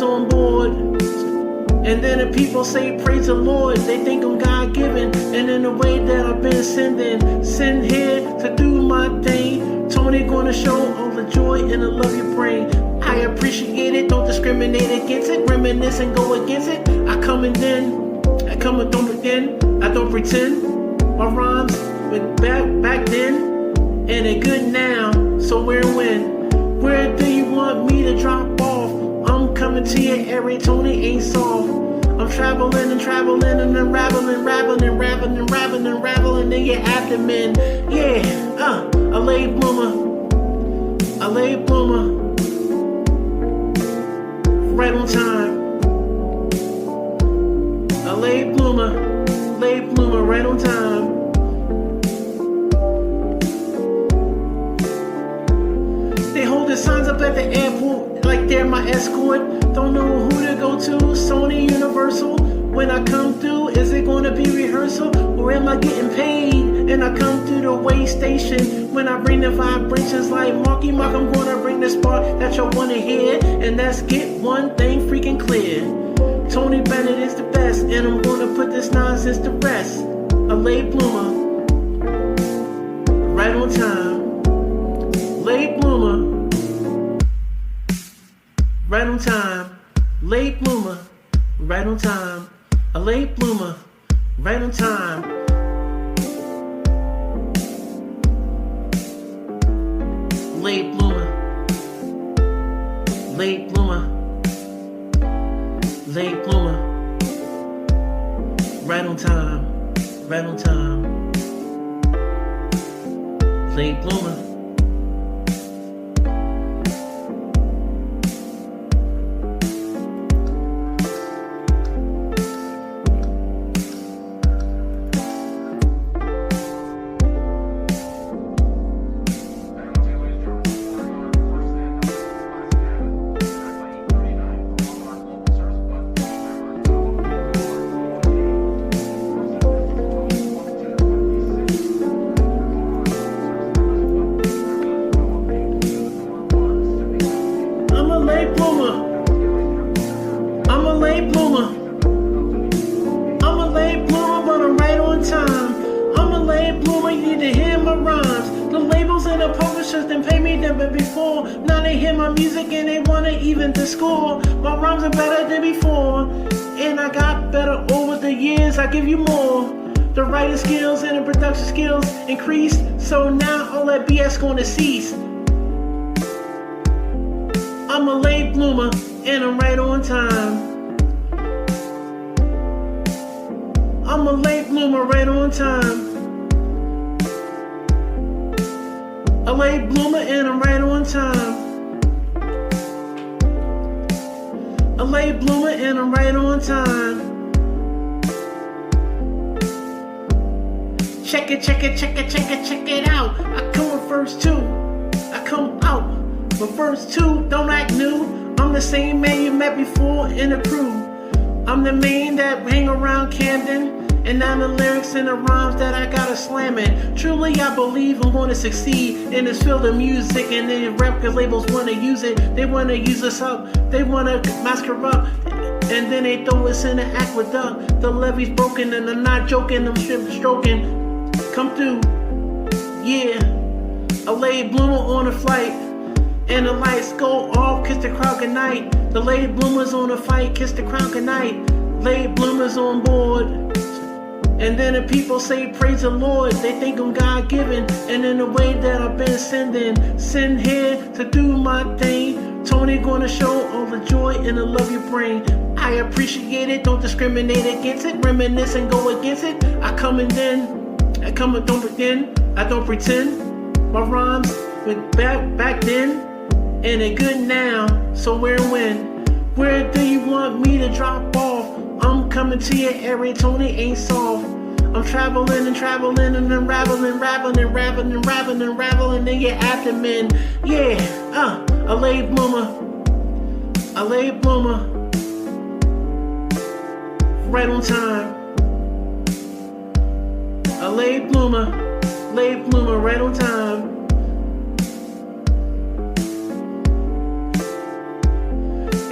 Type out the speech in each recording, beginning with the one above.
on board. And then the people say praise the Lord. They think I'm God-given, and in the way that I've been sent here to do my thing. Tony gonna show all the joy and the love you bring. I appreciate it, don't discriminate against it. Reminisce and go against it. I come and don't begin. I don't pretend. My rhymes went back then, and they're good now. So where and when? Where do you want me to drop off? I'm coming to your area, Tony ain't soft. I'm traveling and unraveling in your abdomen. Yeah, a late bloomer, right on time. A late bloomer, right on time. They hold the signs up at the airport like they're my escort. Don't know who to go to, Sony Universal. When I come through, is it gonna be rehearsal? Or am I getting paid? And I come through the way station. When I bring the vibrations like Marky Mark, I'm gonna bring the spark that y'all wanna hear. And that's get one thing freaking clear. Tony Bennett is the best, and I'm gonna put this nonsense to rest. A late bloomer, right on time. Late bloomer, right on time. Late bloomer, right on time. A late bloomer, right on time. Late bloomer, late bloomer, late bloomer, right on time, right on time. Late bloomer. I'm a late bloomer, but I'm right on time. I'm a late bloomer, you need to hear my rhymes. The labels and the publishers didn't pay me never before. Now they hear my music and they wanna even to score. My rhymes are better than before, and I got better over the years. I give you more. The writing skills and the production skills increased, so now all that BS gonna cease. I'm a late bloomer, and I'm right on time. I'm a late bloomer, right on time. A late bloomer, and I'm right on time. A late bloomer, and I'm right on time. Check it out. I come with first two. I come out with first two. Don't act new. I'm the same man you met before in the crew. I'm the man that hang around Camden. And now the lyrics and the rhymes that I gotta slam it. Truly I believe I'm gonna succeed in this field of music. And the record labels wanna use it. They wanna use us up. They wanna mask her up. And then they throw us in the aqueduct. The levee's broken and I'm not joking. I'm stroking. Come through. Yeah. A late bloomer on a flight. And the lights go off, kiss the crowd goodnight. The late bloomers on a fight, kiss the crowd goodnight. Late bloomers on board. And then the people say praise the Lord. They think I'm God-given, and in the way that I've been sent here to do my thing. Tony gonna show all the joy and the love you bring. I appreciate it, don't discriminate against it. Reminisce and go against it. I come and don't begin. I don't pretend. My rhymes went back then, and they're good now. So where and when? Where do you want me to drop off? I'm coming to your area, Tony ain't soft. I'm traveling and unraveling in your abdomen. Yeah, a late bloomer, right on time. A late bloomer, right on time.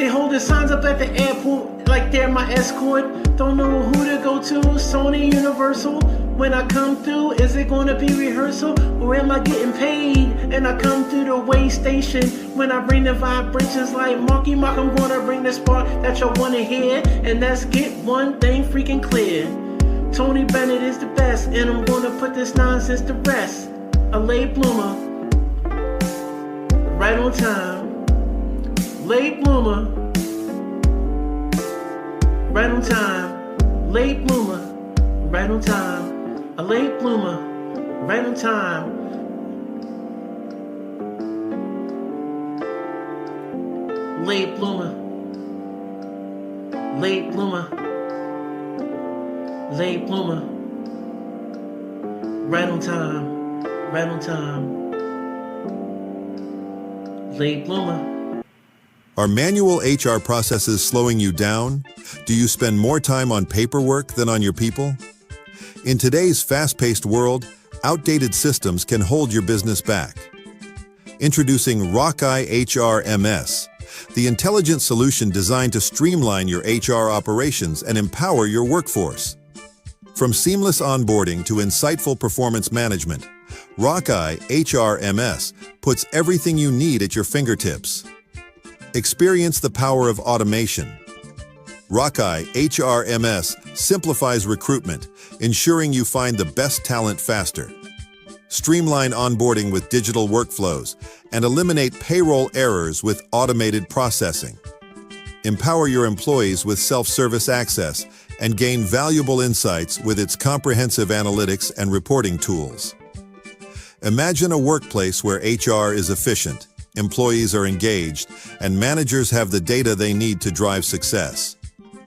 They holding signs up at the airport like they're my escort. Don't know who to go to, Sony, Universal. When I come through, is it gonna be rehearsal? Or am I getting paid? And I come through the way station. When I bring the vibrations like Marky Mark, I'm gonna bring the spark that y'all wanna hear. And let's get one thing freaking clear. Tony Bennett is the best, and I'm gonna put this nonsense to rest. A late bloomer, right on time. Late bloomer, right on time. Late bloomer, right on time. A late bloomer, right on time. Late bloomer, late bloomer, late bloomer, right on time, right on time. Late bloomer. Are manual HR processes slowing you down? Do you spend more time on paperwork than on your people? In today's fast-paced world, outdated systems can hold your business back. Introducing Rockeye HRMS, the intelligent solution designed to streamline your HR operations and empower your workforce. From seamless onboarding to insightful performance management, Rockeye HRMS puts everything you need at your fingertips. Experience the power of automation. Rockeye HRMS simplifies recruitment, ensuring you find the best talent faster. Streamline onboarding with digital workflows and eliminate payroll errors with automated processing. Empower your employees with self-service access and gain valuable insights with its comprehensive analytics and reporting tools. Imagine a workplace where HR is efficient, employees are engaged, and managers have the data they need to drive success.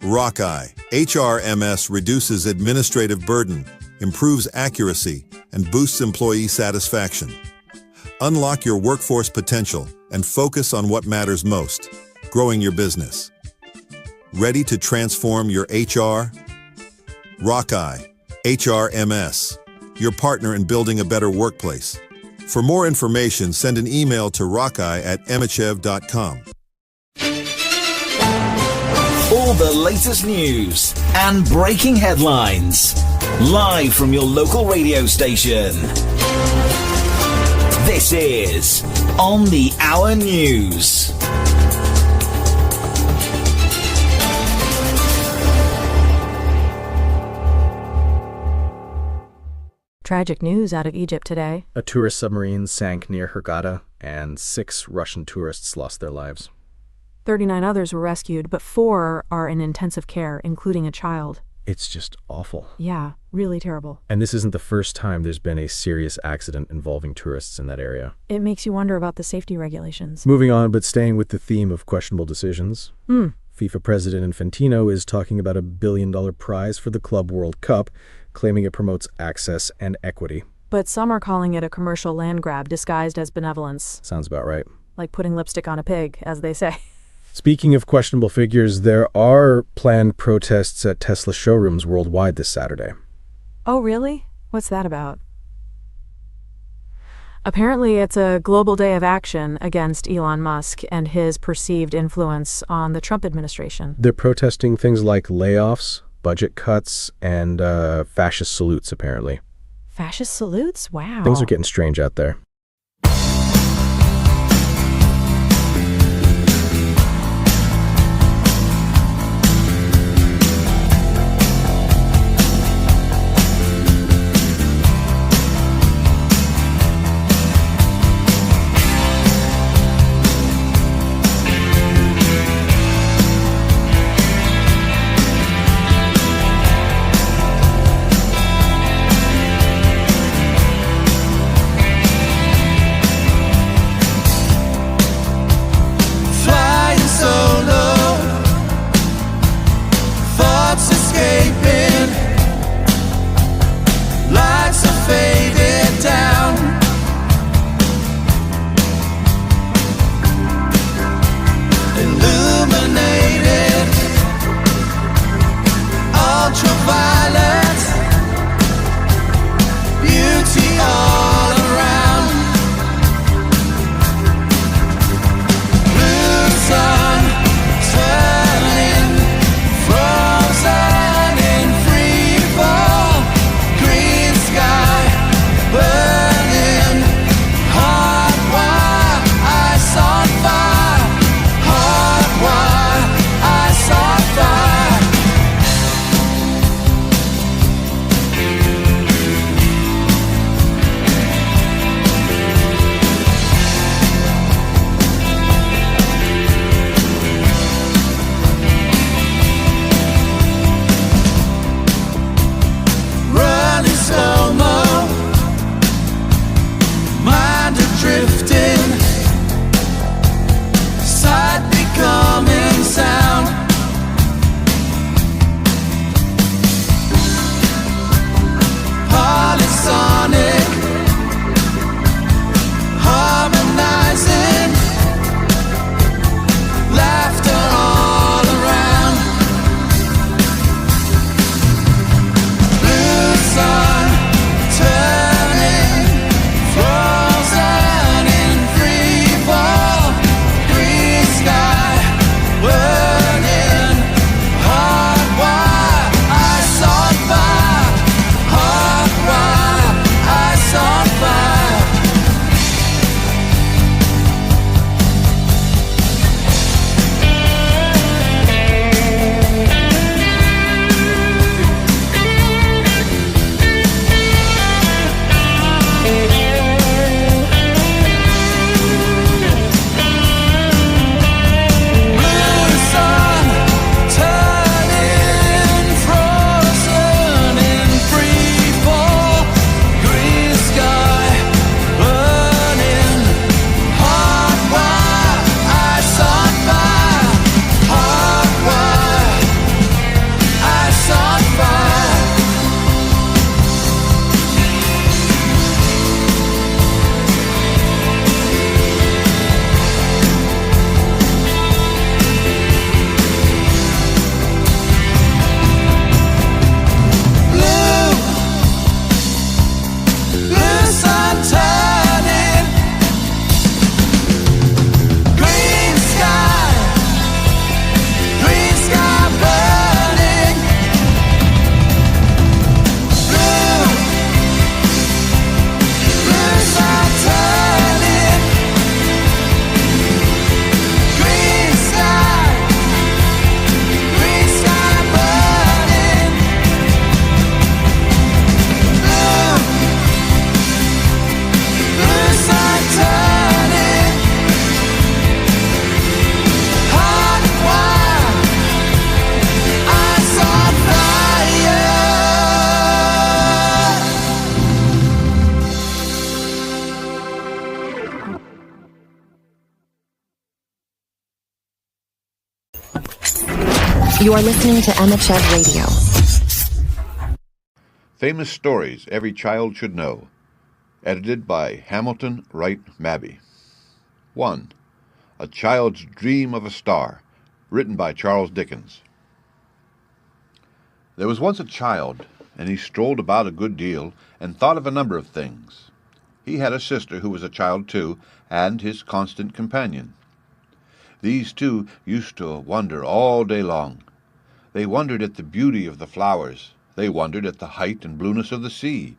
Rockeye HRMS reduces administrative burden, improves accuracy, and boosts employee satisfaction. Unlock your workforce potential and focus on what matters most, growing your business. Ready to transform your HR? Rockeye HRMS, your partner in building a better workplace. For more information, send an email to rockeye@emmachev.com. All the latest news and breaking headlines, live from your local radio station. This is On the Hour News. Tragic news out of Egypt today. A tourist submarine sank near Hurghada, and 6 Russian tourists lost their lives. 39 others were rescued, but 4 are in intensive care, including a child. It's just awful. Yeah, really terrible. And this isn't the first time there's been a serious accident involving tourists in that area. It makes you wonder about the safety regulations. Moving on, but staying with the theme of questionable decisions. FIFA President Infantino is talking about $1 billion prize for the Club World Cup, claiming it promotes access and equity. But some are calling it a commercial land grab disguised as benevolence. Sounds about right. Like putting lipstick on a pig, as they say. Speaking of questionable figures, there are planned protests at Tesla showrooms worldwide this Saturday. Oh, really? What's that about? Apparently, it's a global day of action against Elon Musk and his perceived influence on the Trump administration. They're protesting things like layoffs, budget cuts, and fascist salutes, apparently. Fascist salutes? Wow. Things are getting strange out there. You are listening to Emmachev Radio. Famous Stories Every Child Should Know. Edited by Hamilton Wright Mabby. 1. A Child's Dream of a Star. Written by Charles Dickens. There was once a child, and he strolled about a good deal and thought of a number of things. He had a sister who was a child too, and his constant companion. These two used to wander all day long. They wondered at the beauty of the flowers. They wondered at the height and blueness of the sea.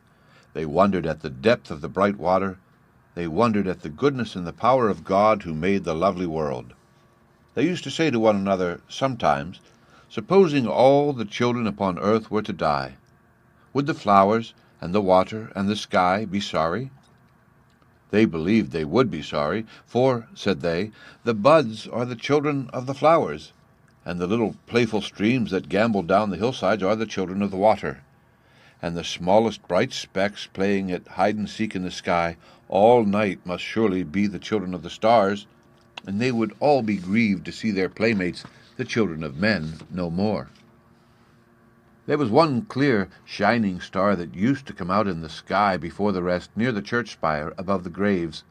They wondered at the depth of the bright water. They wondered at the goodness and the power of God who made the lovely world. They used to say to one another sometimes, supposing all the children upon earth were to die, would the flowers and the water and the sky be sorry? They believed they would be sorry, for, said they, the buds are the children of the flowers, and the little playful streams that gambol down the hillsides are the children of the water, and the smallest bright specks playing at hide-and-seek in the sky all night must surely be the children of the stars, and they would all be grieved to see their playmates, the children of men, no more. There was one clear, shining star that used to come out in the sky before the rest, near the church spire above the graves.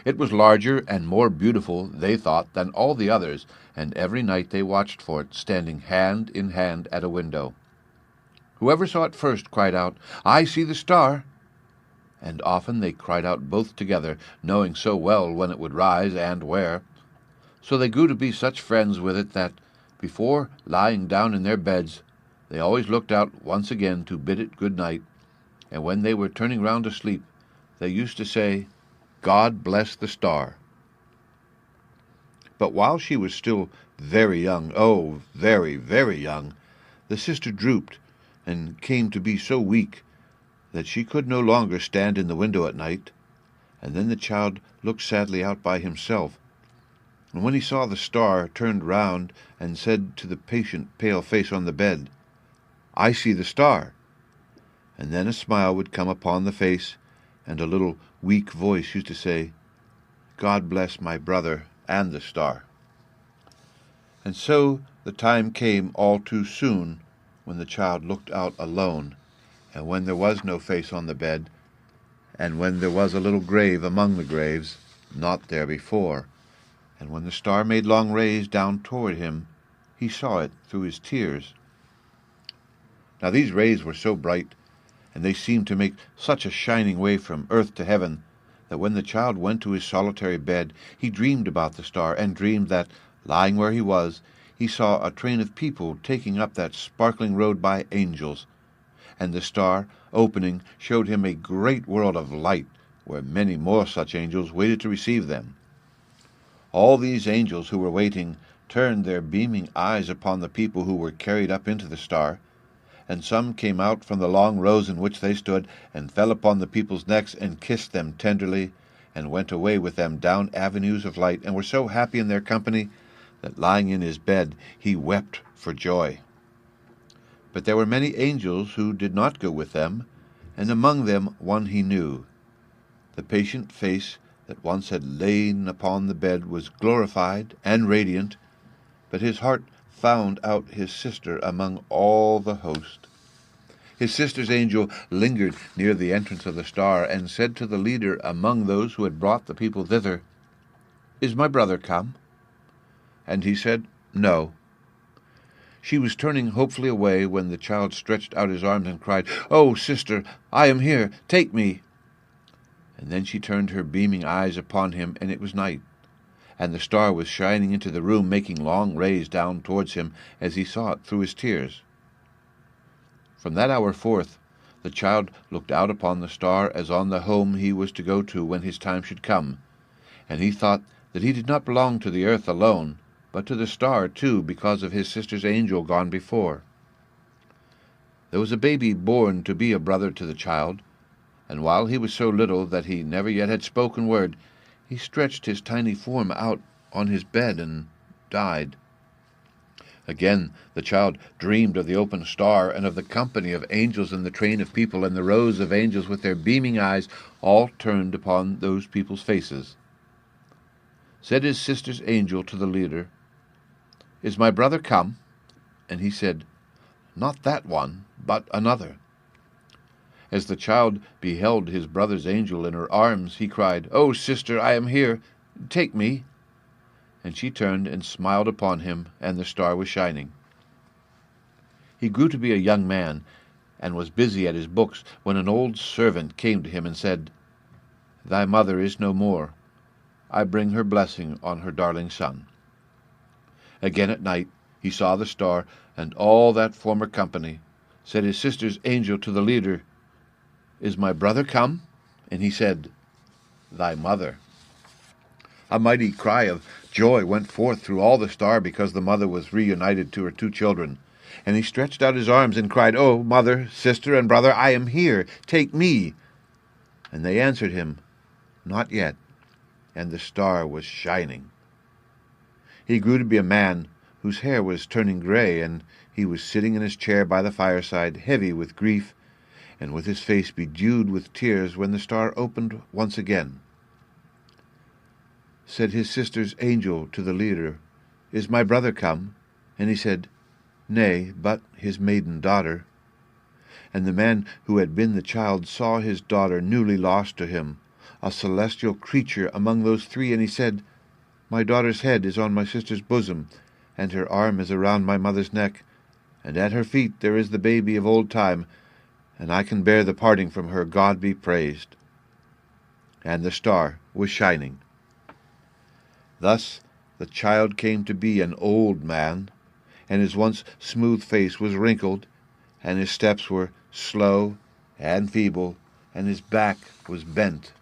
It was larger and more beautiful, they thought, than all the others, and every night they watched for it, standing hand in hand at a window. Whoever saw it first cried out, "I see the star!" And often they cried out both together, knowing so well when it would rise and where. So they grew to be such friends with it that, before lying down in their beds, they always looked out once again to bid it good night, and when they were turning round to sleep, they used to say, "God bless the star." But while she was still very young, oh, very, very young, the sister drooped and came to be so weak that she could no longer stand in the window at night, and then the child looked sadly out by himself, and when he saw the star, turned round and said to the patient, pale face on the bed, "I see the star." And then a smile would come upon the face, and a little weak voice used to say, "God bless my brother and the star." And so the time came all too soon when the child looked out alone, and when there was no face on the bed, and when there was a little grave among the graves, not there before, and when the star made long rays down toward him, he saw it through his tears. Now these rays were so bright, and they seemed to make such a shining way from earth to heaven, that when the child went to his solitary bed, he dreamed about the star, and dreamed that, lying where he was, he saw a train of people taking up that sparkling road by angels, and the star, opening, showed him a great world of light, where many more such angels waited to receive them. All these angels who were waiting turned their beaming eyes upon the people who were carried up into the star, and some came out from the long rows in which they stood, and fell upon the people's necks, and kissed them tenderly, and went away with them down avenues of light, and were so happy in their company that, lying in his bed, he wept for joy. But there were many angels who did not go with them, and among them one he knew. The patient face that once had lain upon the bed was glorified and radiant, but his heart found out his sister among all the host. His sister's angel lingered near the entrance of the star, and said to the leader among those who had brought the people thither, "Is my brother come?" And he said, "No." She was turning hopefully away when the child stretched out his arms and cried, "Oh, sister, I am here, take me." And then she turned her beaming eyes upon him, and it was night, and the star was shining into the room, making long rays down towards him as he saw it through his tears. From that hour forth, the child looked out upon the star as on the home he was to go to when his time should come, and he thought that he did not belong to the earth alone, but to the star too, because of his sister's angel gone before. There was a baby born to be a brother to the child, and while he was so little that he never yet had spoken word, he stretched his tiny form out on his bed and died. Again the child dreamed of the open star, and of the company of angels and the train of people, and the rows of angels with their beaming eyes all turned upon those people's faces. Said his sister's angel to the leader, "Is my brother come?" And he said, "Not that one, but another." As the child beheld his brother's angel in her arms, he cried, "Oh, sister, I am here. Take me." And she turned and smiled upon him, and the star was shining. He grew to be a young man, and was busy at his books, when an old servant came to him and said, "Thy mother is no more. I bring her blessing on her darling son." Again at night he saw the star, and all that former company. Said his sister's angel to the leader, "Is my brother come?" And he said, "Thy mother." A mighty cry of joy went forth through all the star, because the mother was reunited to her two children. And he stretched out his arms and cried, "Oh, mother, sister, and brother, I am here. Take me." And they answered him, "Not yet." And the star was shining. He grew to be a man whose hair was turning gray, and he was sitting in his chair by the fireside, heavy with grief, and with his face bedewed with tears, when the star opened once again. Said his sister's angel to the leader, "Is my brother come?" And he said, "Nay, but his maiden daughter." And the man who had been the child saw his daughter newly lost to him, a celestial creature among those three, and he said, "My daughter's head is on my sister's bosom, and her arm is around my mother's neck, and at her feet there is the baby of old time, and I can bear the parting from her, God be praised." And the star was shining. Thus the child came to be an old man, and his once smooth face was wrinkled, and his steps were slow and feeble, and his back was bent.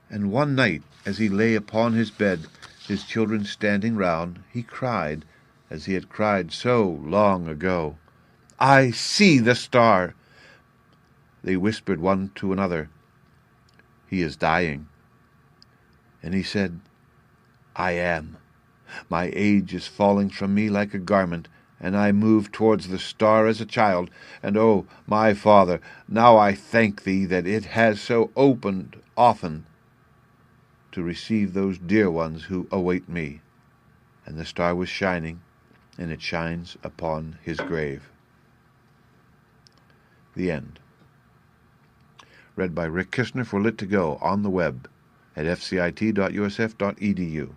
And one night, as he lay upon his bed, his children standing round, he cried, as he had cried so long ago, "I see the star!" They whispered one to another, "He is dying." And he said, "I am. My age is falling from me like a garment, and I move towards the star as a child. And, oh, my Father, now I thank thee that it has so opened often to receive those dear ones who await me." And the star was shining, and it shines upon his grave. The end. Read by Rick Kistner for Lit2Go on the web at fcit.usf.edu.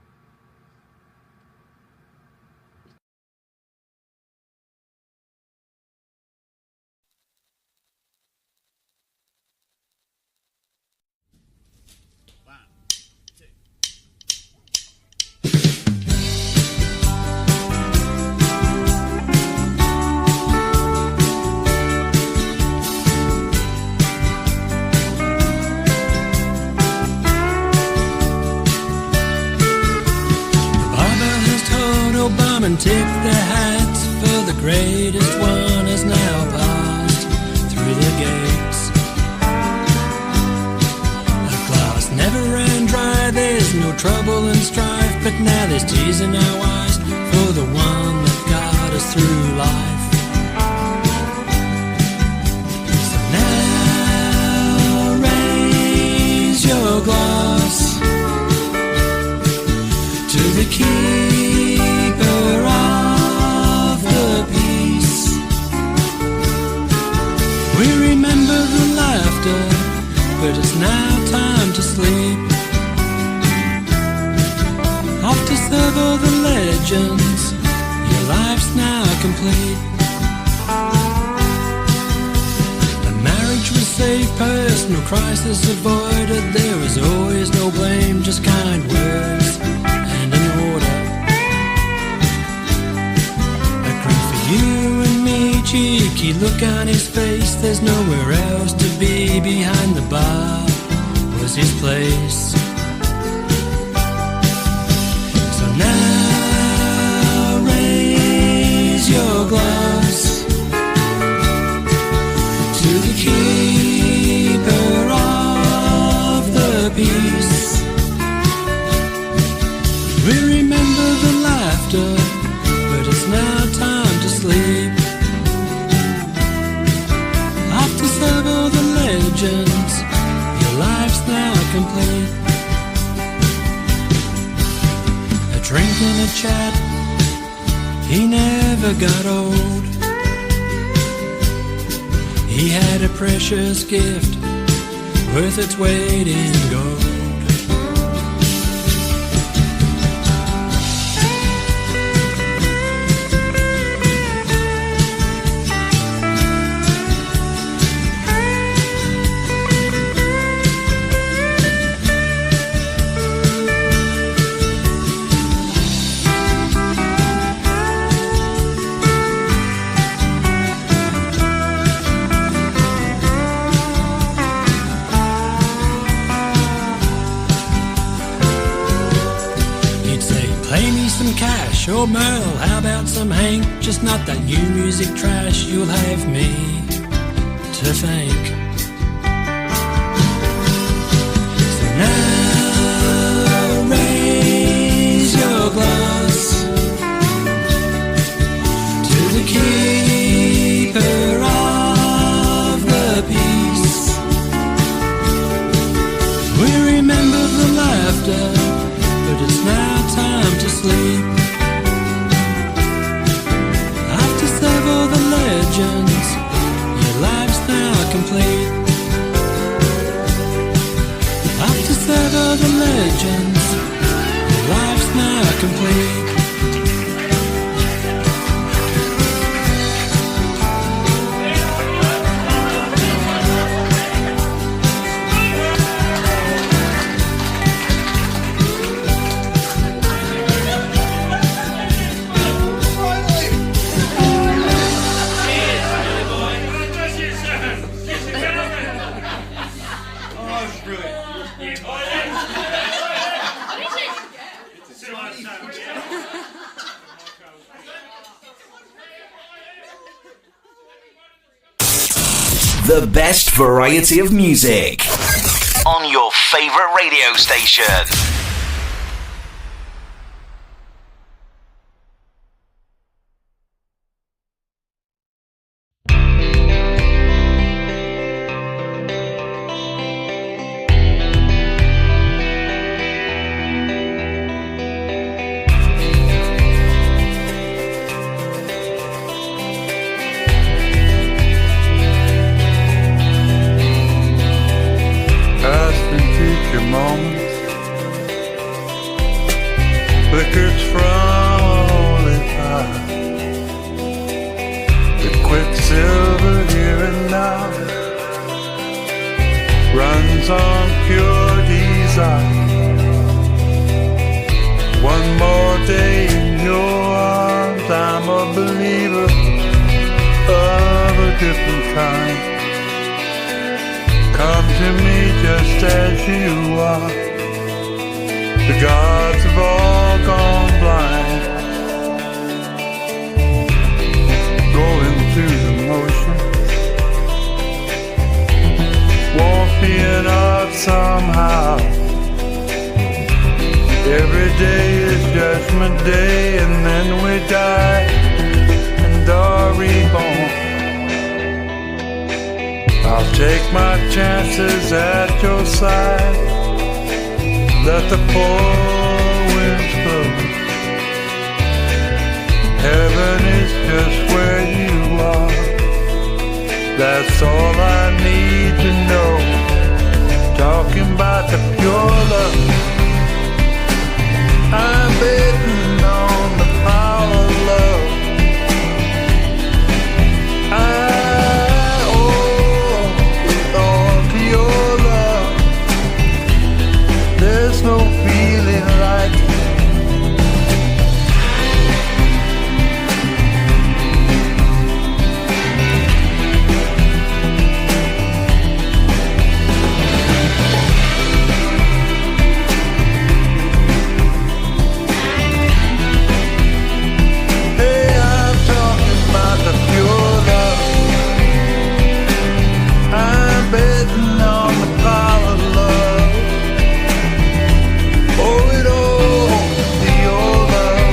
And tip their hats, for the greatest one has now passed through the gates. The glass never ran dry, there's no trouble and strife, but now there's tears in our eyes for the one that got us through life. So now raise your glass to the keeper of the peace. We remember the laughter, but it's now time to sleep. Off to serve all the legends, your life's now complete. The marriage was safe, personal crisis avoided. There was always no blame, just kind words and an order. You and me, cheeky look on his face. There's nowhere else to be. Behind the bar was his place. So now raise your glass to the keeper of the peace. We remember the laughter, but it's now time to sleep. After serve all the legends, your life's now complete. A drink and a chat, he never never got old. He had a precious gift worth its weight in gold. Cash or Merle, how about some Hank? Just not that new music trash. You'll have me to thank. So now raise your glass to the keeper of the peace. We remember the laughter, but it's now time to sleep. After several the legends, your life's now complete. After several the legends, your life's now complete. The best variety of music on your favorite radio station. Flickers from a holy fire, the quicksilver here and now runs on pure desire. One more day in your arms, I'm a believer of a different kind. Come to me just as you are. The gods have all gone blind, going through the motions, won't be enough somehow. Every day is judgment day, and then we die and are reborn. I'll take my chances at your side. Let the poor winds blow. Heaven is just where you are. That's all I need to know. Talking about the pure love, I'm betting on the power of love. I owe it all to your love. There's no feeling like it. Hey, I'm talking about the pure love. I'm betting on the power of love. Oh, it all to your love.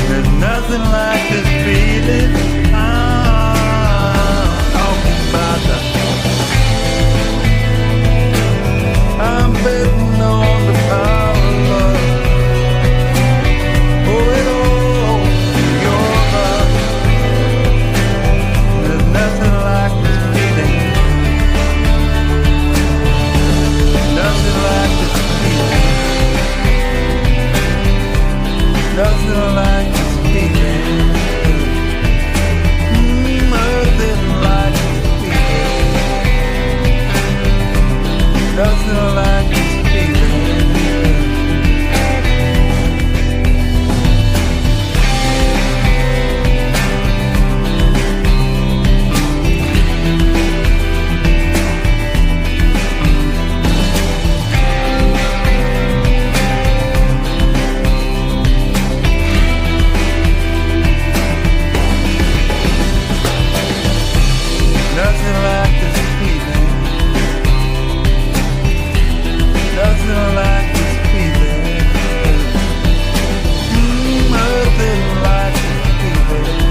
There's nothing like this feeling. I'm talking about I'm betting on the power of love. Oh, it all to feeling. Nothing like this feeling. Nothing like this feeling. Nothing like this feeling. Nothing like this feeling. Nothing like this feeling.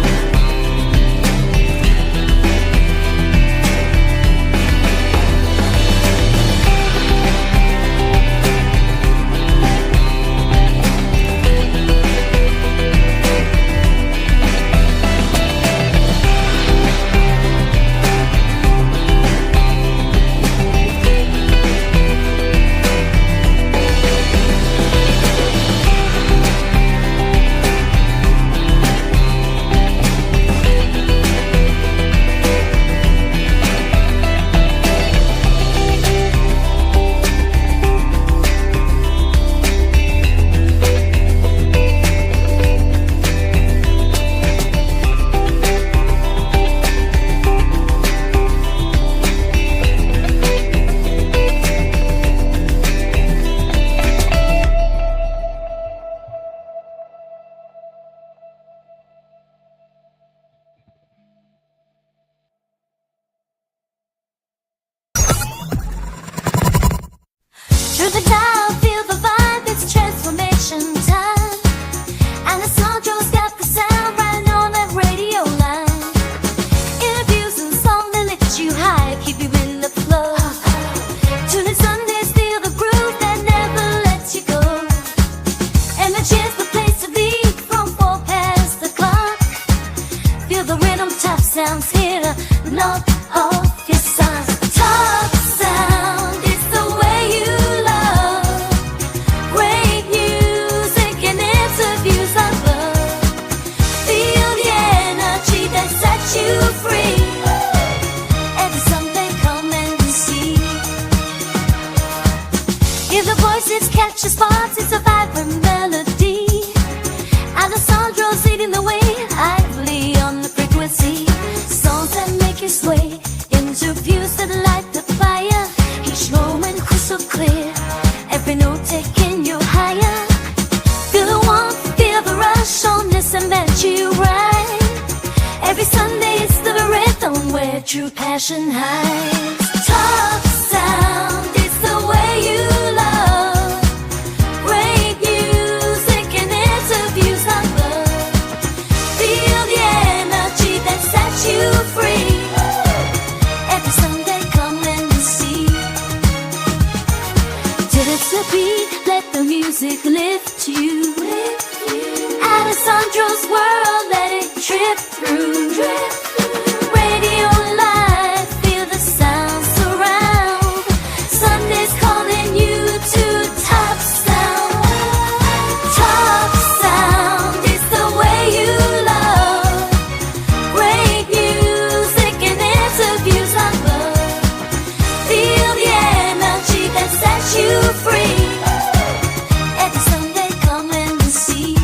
Through the dial, feel the vibe, it's transformation time. And the song got the sound right on that radio line. Interviews and songs that lift you high, keep you in the flow. Tune in Sundays, feel the groove that never lets you go. Emmachev, the place to be from 4 past the clock. Feel the rhythm, top sounds here to knock off your socks. Top sound, it's the way you love. Great music and interviews I love. Feel the energy that sets you free. Every Sunday come and see. If the voices catch the spots, it's a vibrant melody. Alessandro's leading the way, lively on the frequency. Songs that make you sway, interviews that light the fire. Each moment crystal clear, every note taking you higher. Feel the warmth, feel the rush on this and that you ride. Every Sunday it's the rhythm where true passion hides. Top sound, it's the way you love. Great music and interviews I love. Feel the energy that sets you free. Every Sunday come and see. Till it's a beat, let the music lift you. Alessandro's world, let it trip through. Radio live, feel the sound surround. Sundays calling you to top sound. Top sound, it's the way you love. Great music and interviews I love. Feel the energy that sets you free. Every Sunday come and see.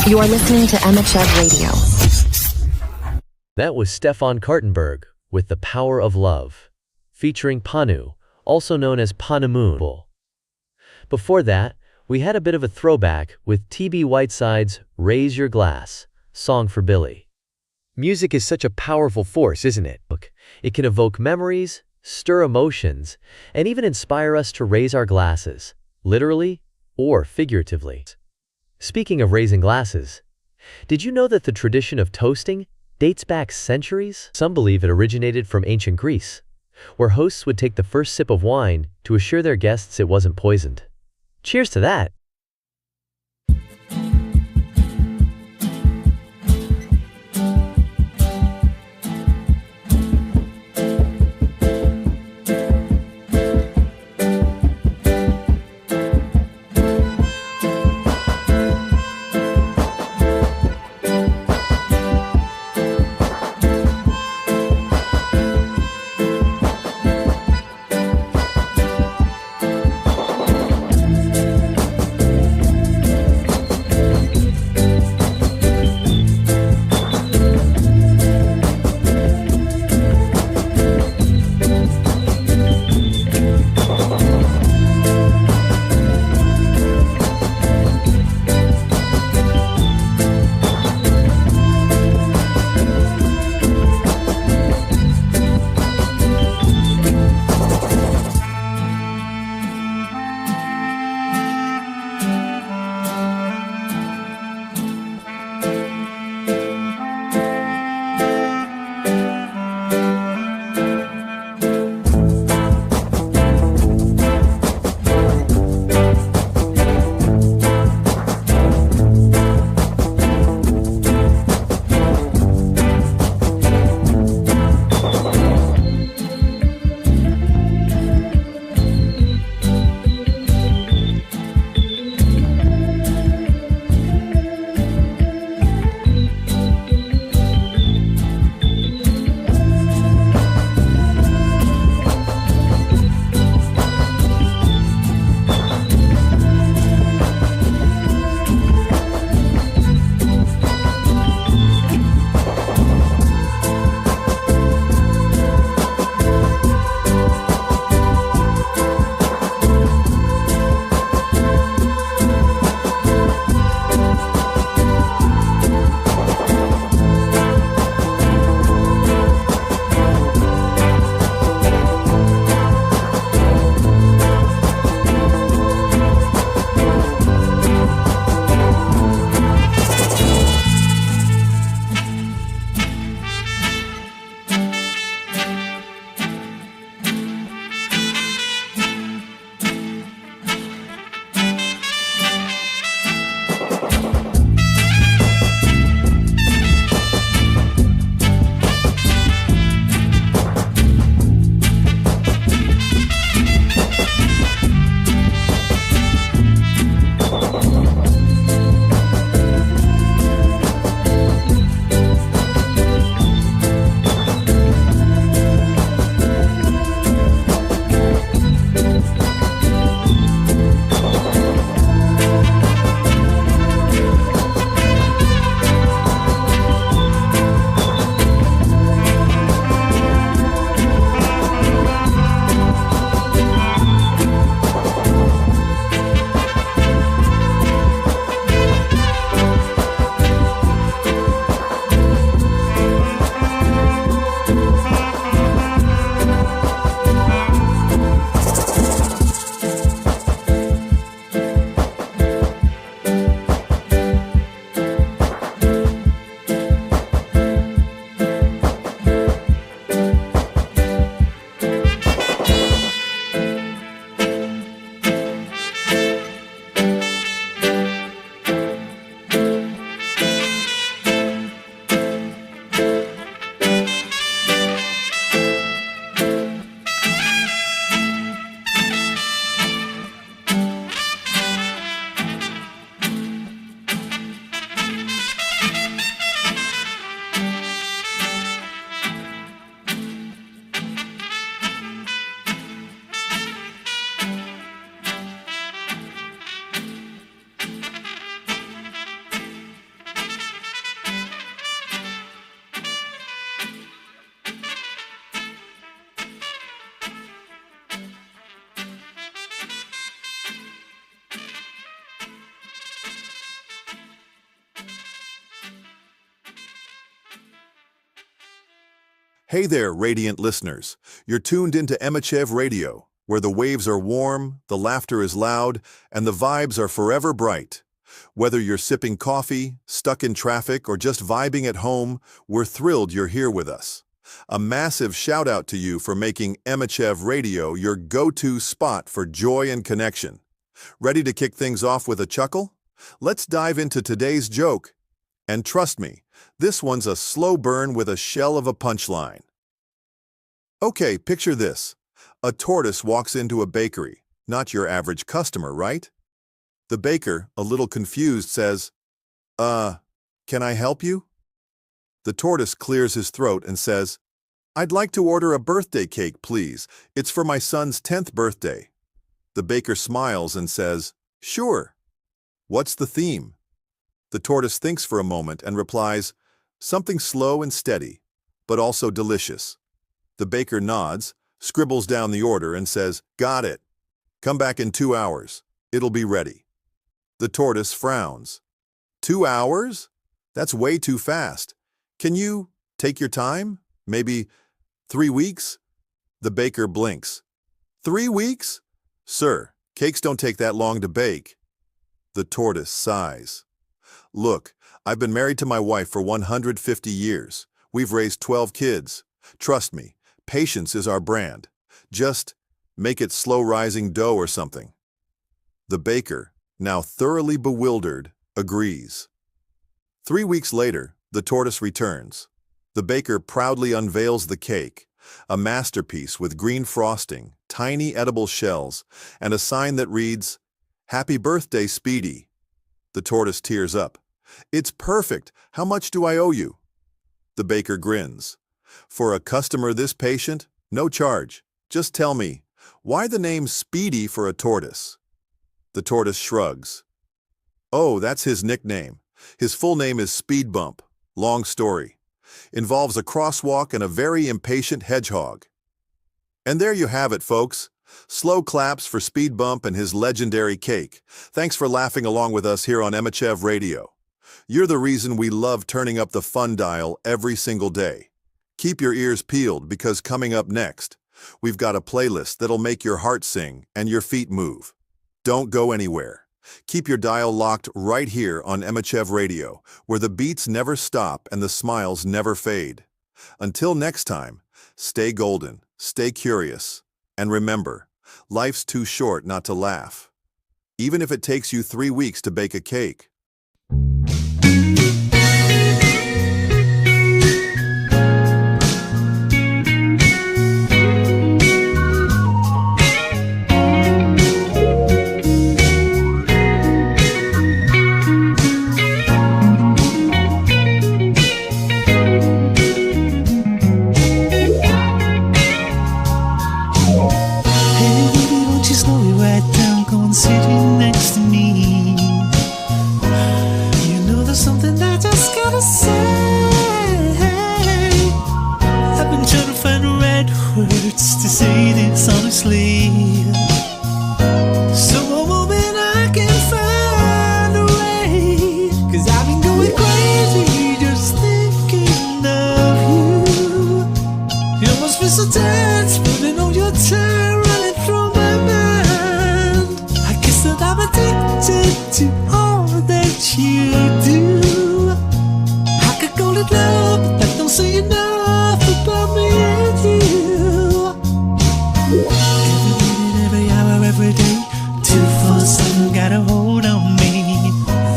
You are listening to Emmachev Radio. That was Stefan Kartenberg with The Power of Love, featuring Panu, also known as Panamoon. Before that, we had a bit of a throwback with T.B. Whiteside's Raise Your Glass, Song for Billy. Music is such a powerful force, isn't it? It can evoke memories, stir emotions, and even inspire us to raise our glasses, literally or figuratively. Speaking of raising glasses, did you know that the tradition of toasting dates back centuries? Some believe it originated from ancient Greece, where hosts would take the first sip of wine to assure their guests it wasn't poisoned. Cheers to that! Hey there, radiant listeners. You're tuned into Emmachev Radio, where the waves are warm, the laughter is loud, and the vibes are forever bright. Whether you're sipping coffee, stuck in traffic, or just vibing at home, we're thrilled you're here with us. A massive shout out to you for making Emmachev Radio your go-to spot for joy and connection. Ready to kick things off with a chuckle? Let's dive into today's joke. And trust me, this one's a slow burn with a shell of a punchline. Okay, picture this. A tortoise walks into a bakery. Not your average customer, right? The baker, a little confused, says, can I help you? The tortoise clears his throat and says, I'd like to order a birthday cake, please. It's for my son's 10th birthday. The baker smiles and says, Sure. What's the theme? The tortoise thinks for a moment and replies, Something slow and steady, but also delicious. The baker nods, scribbles down the order and says, Got it. Come back in 2 hours. It'll be ready. The tortoise frowns. 2 hours? That's way too fast. Can you take your time? Maybe 3 weeks? The baker blinks. 3 weeks? Sir, cakes don't take that long to bake. The tortoise sighs. Look, I've been married to my wife for 150 years. We've raised 12 kids. Trust me, patience is our brand. Just make it slow-rising dough or something. The baker, now thoroughly bewildered, agrees. 3 weeks later, the tortoise returns. The baker proudly unveils the cake, a masterpiece with green frosting, tiny edible shells, and a sign that reads, Happy birthday, Speedy. The tortoise tears up. It's perfect. How much do I owe you? The baker grins. For a customer this patient, no charge. Just tell me, why the name Speedy for a tortoise? The tortoise shrugs. Oh, that's his nickname. His full name is Speed Bump. Long story. Involves a crosswalk and a very impatient hedgehog. And there you have it, folks. Slow claps for Speed Bump and his legendary cake. Thanks for laughing along with us here on Emmachev Radio. You're the reason we love turning up the fun dial every single day. Keep your ears peeled because coming up next, we've got a playlist that'll make your heart sing and your feet move. Don't go anywhere. Keep your dial locked right here on Emmachev Radio, where the beats never stop and the smiles never fade. Until next time, stay golden, stay curious, and remember, life's too short not to laugh. Even if it takes you 3 weeks to bake a cake. Sitting next to me, you know there's something I just gotta say. I've been trying to find the right words to say this honestly. So a moment I can find a way, 'cause I've been going crazy just thinking of you. You must be so tense, putting all your time running through my mind. I'm addicted to all that you do. I could call it love, but that don't say enough about me and you. Every minute, every hour, every day, 247 got a hold on me.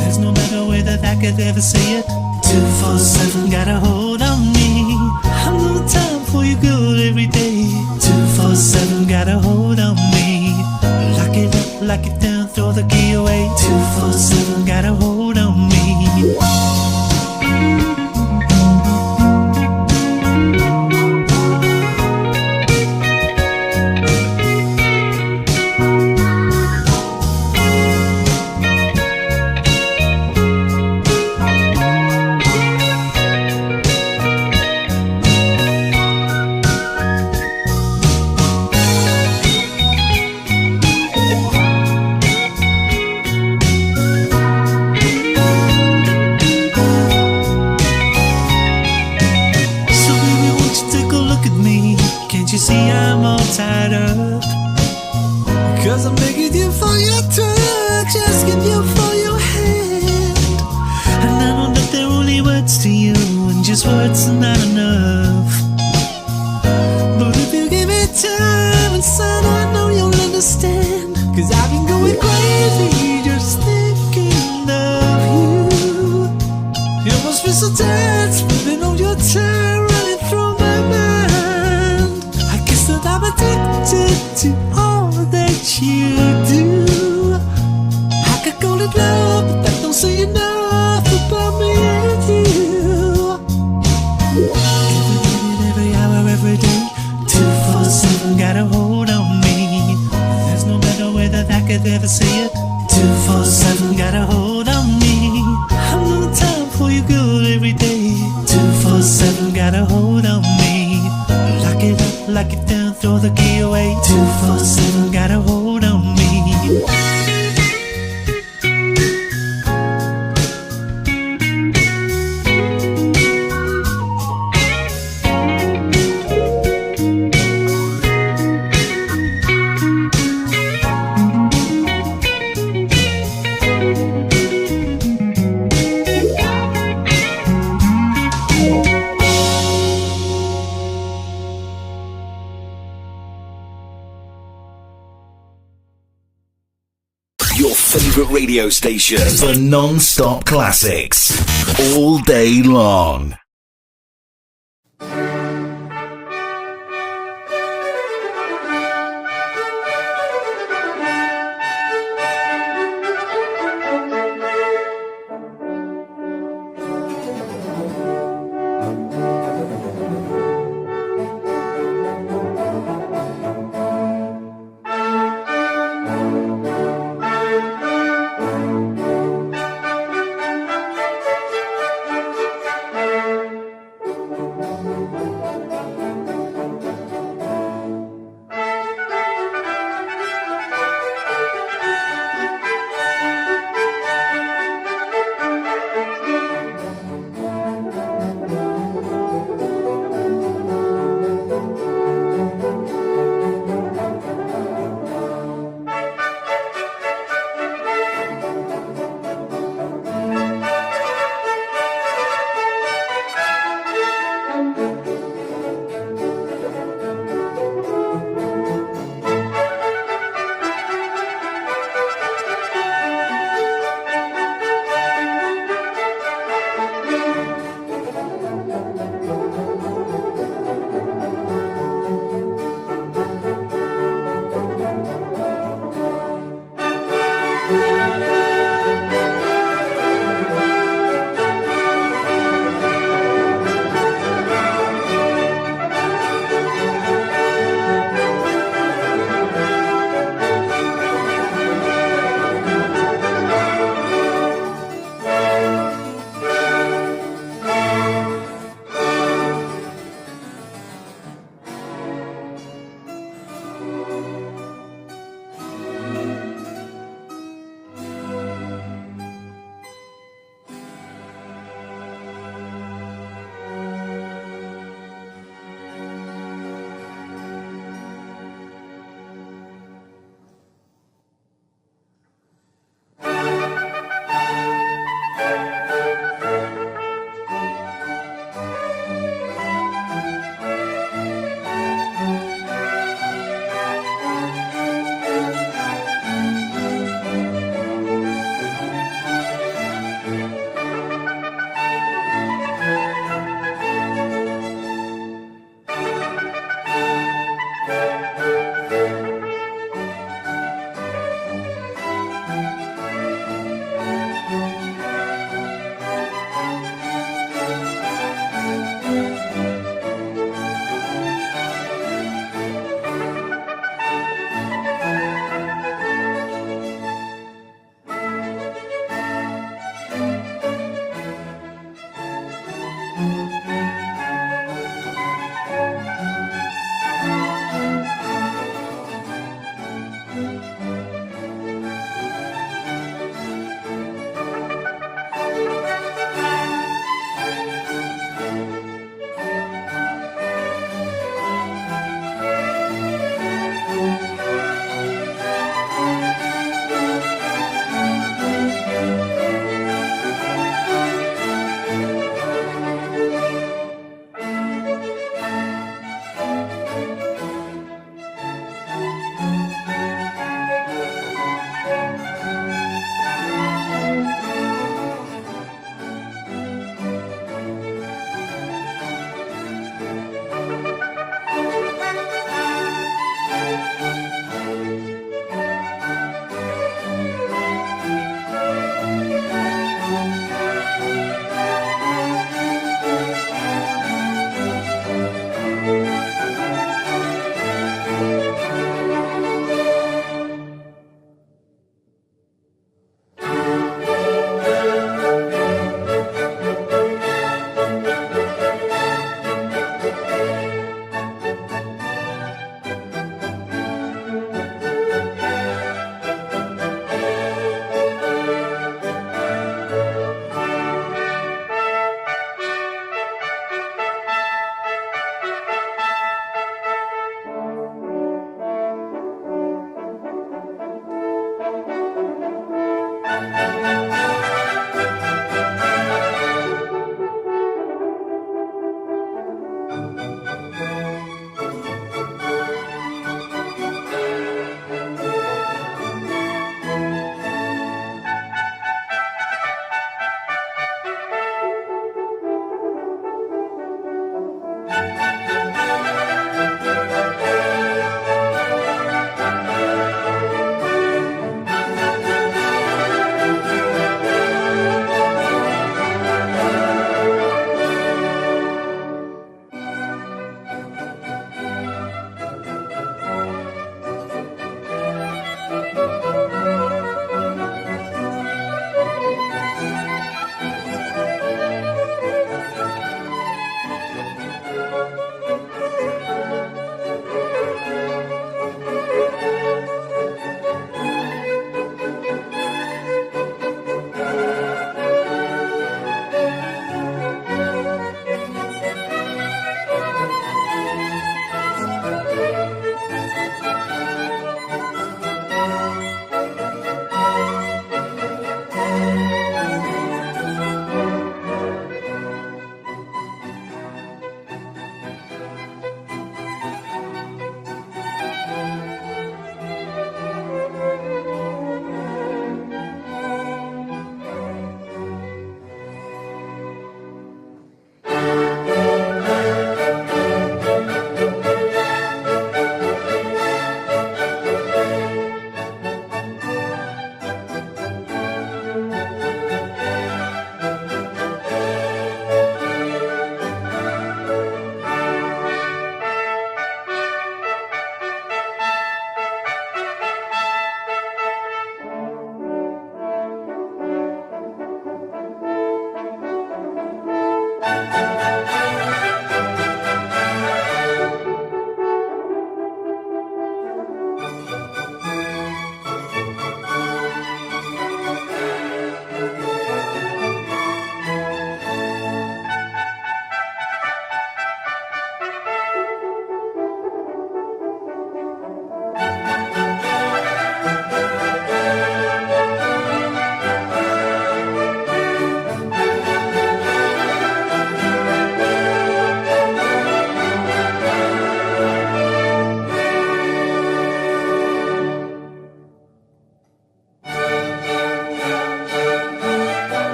There's no better way that I could ever say it. 247 got a hold on me. I'm no time for your good every day. 247 got a hold on me. Lock it up, lock it down, throw the key away. 247 got a hold on me. 'Cause I'm begging you for your touch, asking you for your hand. And I know that they're only words to you, and just words are not enough. But if you give it time and son, I know you'll understand. 'Cause I've been going crazy just thinking of you. You must be so tense, feeling all your time running through my mind. I guess that I'm addicted to all that you do. I could call it love, but that don't say enough about me and you. Every minute, every hour, every day, 247 got a hold on me. There's no better way that I could ever say it. 247 got a hold on me. I'm on time for you good every day. 247 got a hold on me. Lock it up, lock it down, throw the key away. 247 got a hold on me. Your favorite radio station for non-stop classics all day long.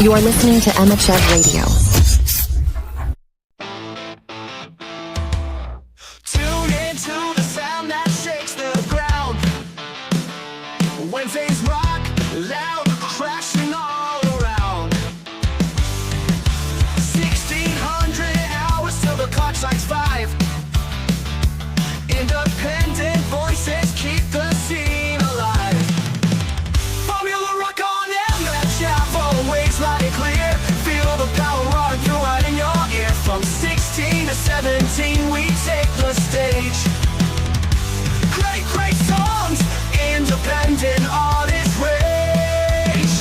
You are listening to Emmachev Radio. Tune into the sound that shakes the ground. Wednesday's rock, loud, crashing all around. 1600 hours till the clock strikes 5. Independent voices keep the scene alive. Formula rock on Emmachev, always loud and clear. Feel the power run through right in your ear. From 16 to 17 we take the stage. Great, great songs, independent artist rage.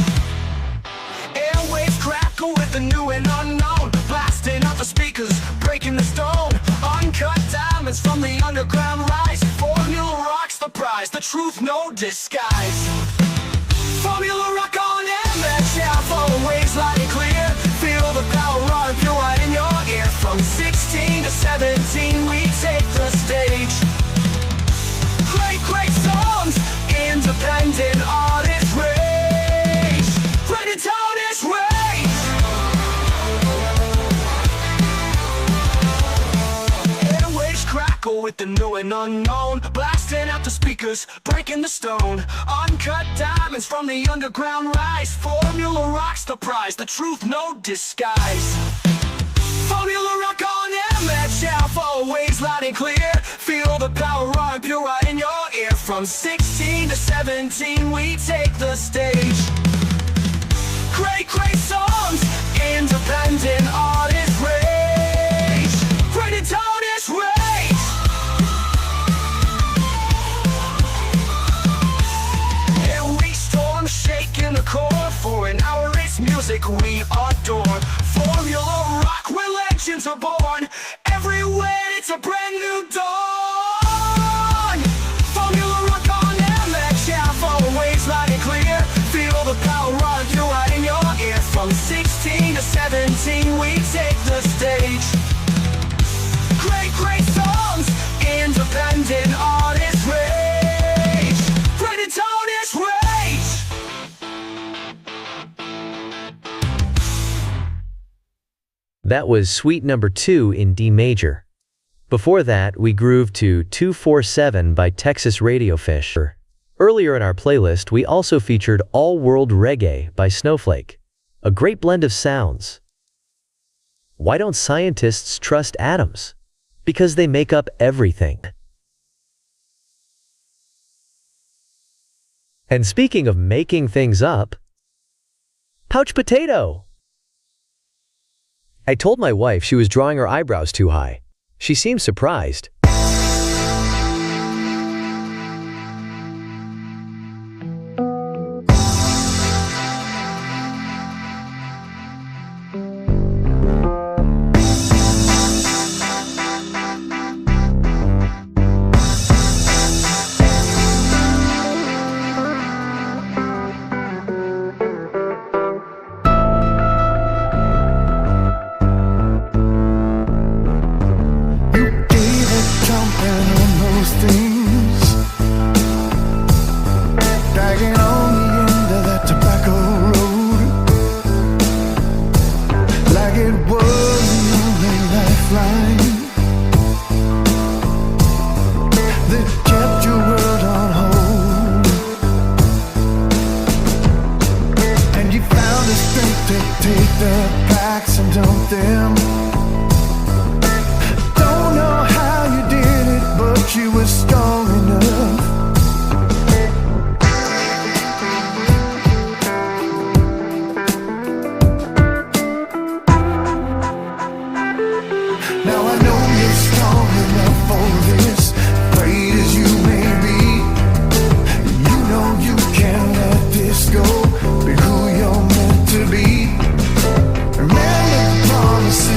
Airwaves crackle with the new and unknown, blasting out the speakers, breaking the stone. Uncut diamonds from the underground rise. Formula rock's the prize, the truth no disguise. Formula rock on Emmachev, always loud and clear. Feel the power run through right in your ear. From 16 to 17 we take the stage. Great, great songs, independent artist rage. Ready to this rage. Airwaves crackle with the new and unknown, blasting out the speakers, breaking the stone. Uncut diamonds from the underground rise. Formula rock's the prize, the truth no disguise. Formula rock on Emmachev, always loud and clear. Feel the power run pure right in your ear. From 16 to 17 we take the stage. Great, great songs, independent artist rage. Ready to this rage. And we storm, shaking the core. For an hour it's music we adore. Formula rock where legends are born. Everywhere it's a brand new dawn. Formula rock on Emmachev, always loud and clear. Feel the power run through right in your ear. From 16 to 17 we take the stage. Great, great songs, independent artist rage. Ready to this rage. That was Suite Number 2 in D major. Before that, we grooved to 247 by Texas Radiofish. Earlier in our playlist, we also featured All World Reggae by Snowflake, a great blend of sounds. Why don't scientists trust atoms? Because they make up everything. And speaking of making things up, Pouch Potato! I told my wife she was drawing her eyebrows too high. She seemed surprised. Remember the promises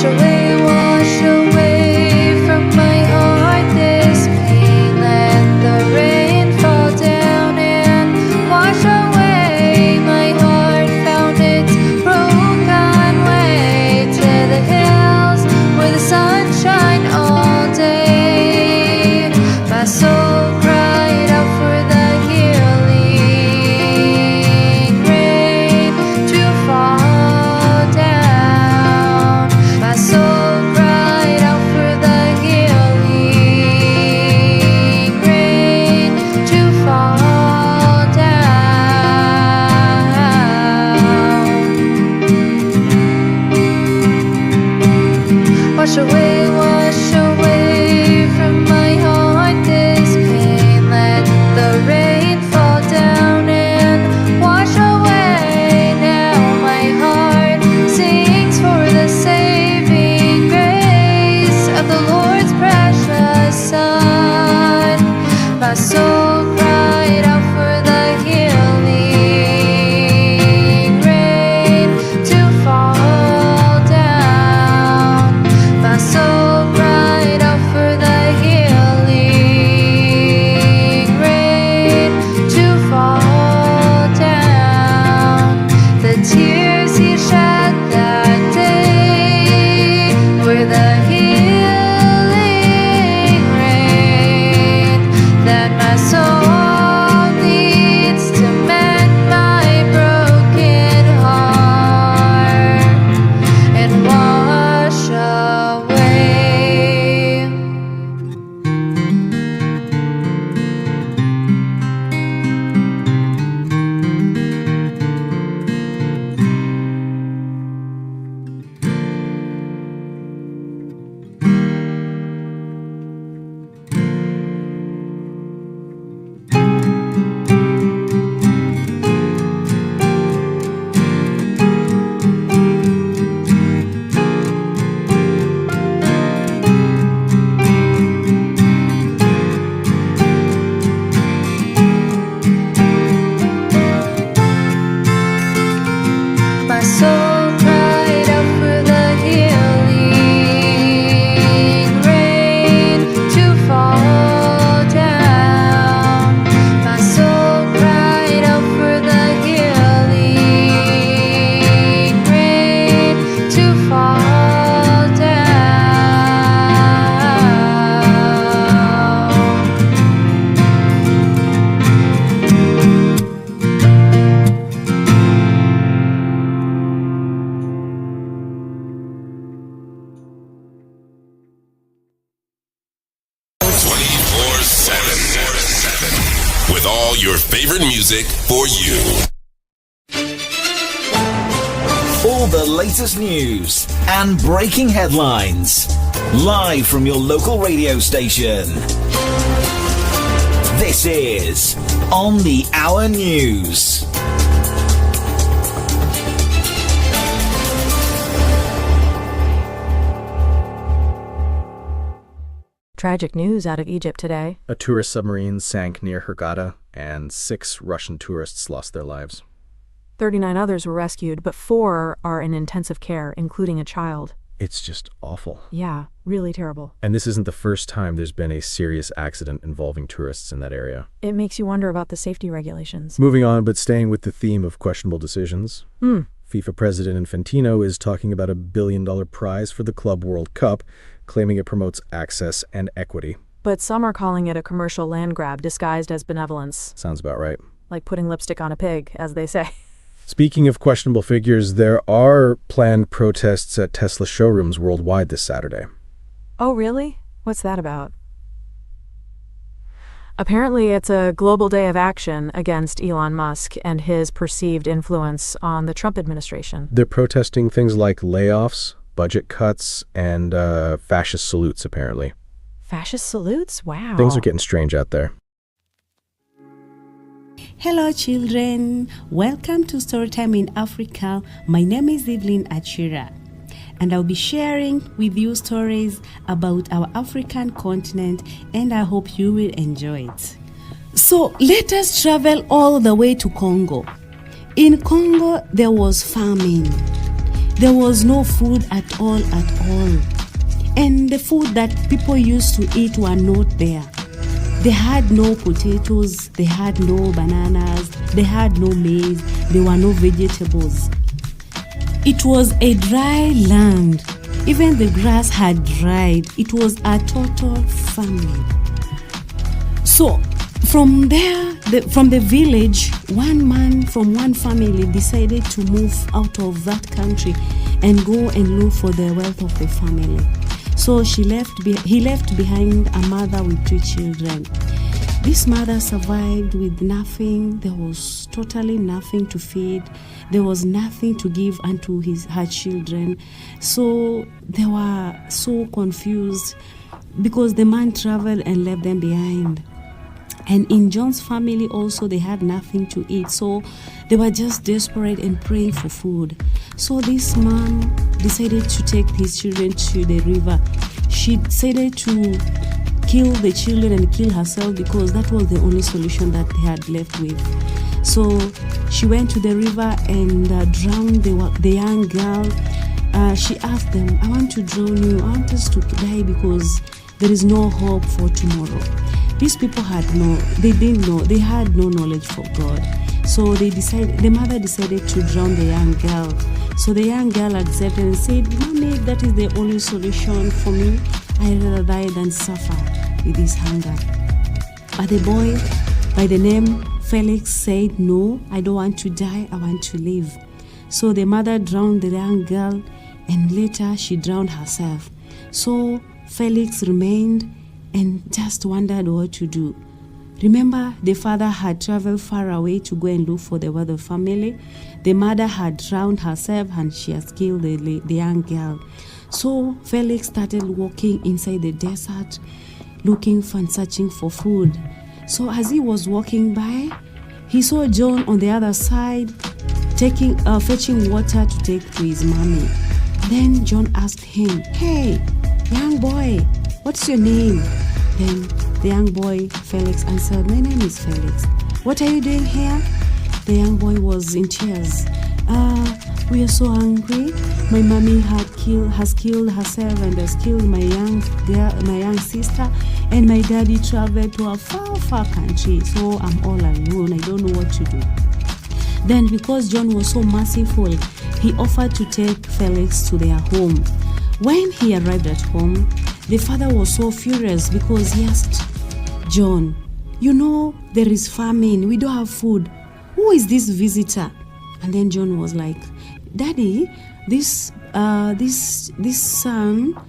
Wash away from my heart this pain. Let the rain fall down and wash away my heart. Found its broken way to the hills where the sun shine all day. My soul cried out for the healing rain to fall down. My soul cried out for the healing rain to fall down. Wash away from my heart this pain. Let the rain fall down and wash away. Now my heart sings for the saving grace of the Lord's precious Son. My soul cried out for the healing rain to fall down. My soul cried out for the healing rain to fall down. The tears he shed that day were the healing rain that my soul needs to mend my broken heart and wash away. My soul cried out for the healing rain to fall down. My soul cried out for the healing rain to fall down. With all your favorite music for you. All the latest news and breaking headlines. Live from your local radio station. This is On the Hour News. Tragic news out of Egypt today. A tourist submarine sank near Hurghada, and 6 Russian tourists lost their lives. 39 others were rescued, but 4 are in intensive care, including a child. It's just awful. Yeah, really terrible. And this isn't the first time there's been a serious accident involving tourists in that area. It makes you wonder about the safety regulations. Moving on, but staying with the theme of questionable decisions. FIFA President Infantino is talking about $1 billion prize for the Club World Cup, claiming it promotes access and equity. But some are calling it a commercial land grab disguised as benevolence. Sounds about right. Like putting lipstick on a pig, as they say. Speaking of questionable figures, there are planned protests at Tesla showrooms worldwide this Saturday. Oh, really? What's that about? Apparently, it's a global day of action against Elon Musk and his perceived influence on the Trump administration. They're protesting things like layoffs, budget cuts, and fascist salutes, apparently. Fascist salutes? Wow. Things are getting strange out there. Hello children, welcome to Storytime in Africa. My name is Evelyn Achira, and I'll be sharing with you stories about our African continent, and I hope you will enjoy it. So let us travel all the way to Congo. In Congo, there was famine. There was no food at all. And the food that people used to eat were not there. They had no potatoes, they had no bananas, they had no maize, there were no vegetables. It was a dry land. Even the grass had dried. It was a total famine. So from there, from the village, one man from one family decided to move out of that country and go and look for the wealth of the family. So he left behind a mother with 2 children. This mother survived with nothing. There was totally nothing to feed. There was nothing to give unto her children. So they were so confused because the man traveled and left them behind. And in John's family also, they had nothing to eat. So they were just desperate and praying for food. So this mom decided to take his children to the river. She decided to kill the children and kill herself because that was the only solution that they had left with. So she went to the river and drowned the young girl. She asked them, I want to drown you. I want us to die because there is no hope for tomorrow. These people didn't know, they had no knowledge for God. So the mother decided to drown the young girl. So the young girl accepted and said, Mommy, that is the only solution for me. I'd rather die than suffer with this hunger. But the boy by the name Felix said, no, I don't want to die, I want to live. So the mother drowned the young girl and later she drowned herself. So Felix remained and just wondered what to do. Remember, the father had traveled far away to go and look for the wealth of family. The mother had drowned herself and she has killed the young girl. So Felix started walking inside the desert, looking for and searching for food. So as he was walking by, he saw John on the other side fetching water to take to his mommy. Then John asked him, Hey, young boy, what's your name? Then the young boy, Felix, answered, My name is Felix. What are you doing here? The young boy was in tears. We are so hungry. My mommy has killed herself and has killed my young sister. And my daddy traveled to a far country. So I'm all alone. I don't know what to do. Then because John was so merciful, he offered to take Felix to their home. When he arrived at home, the father was so furious because he asked John, there is famine. We don't have food. Who is this visitor? And then John was like, Daddy, this son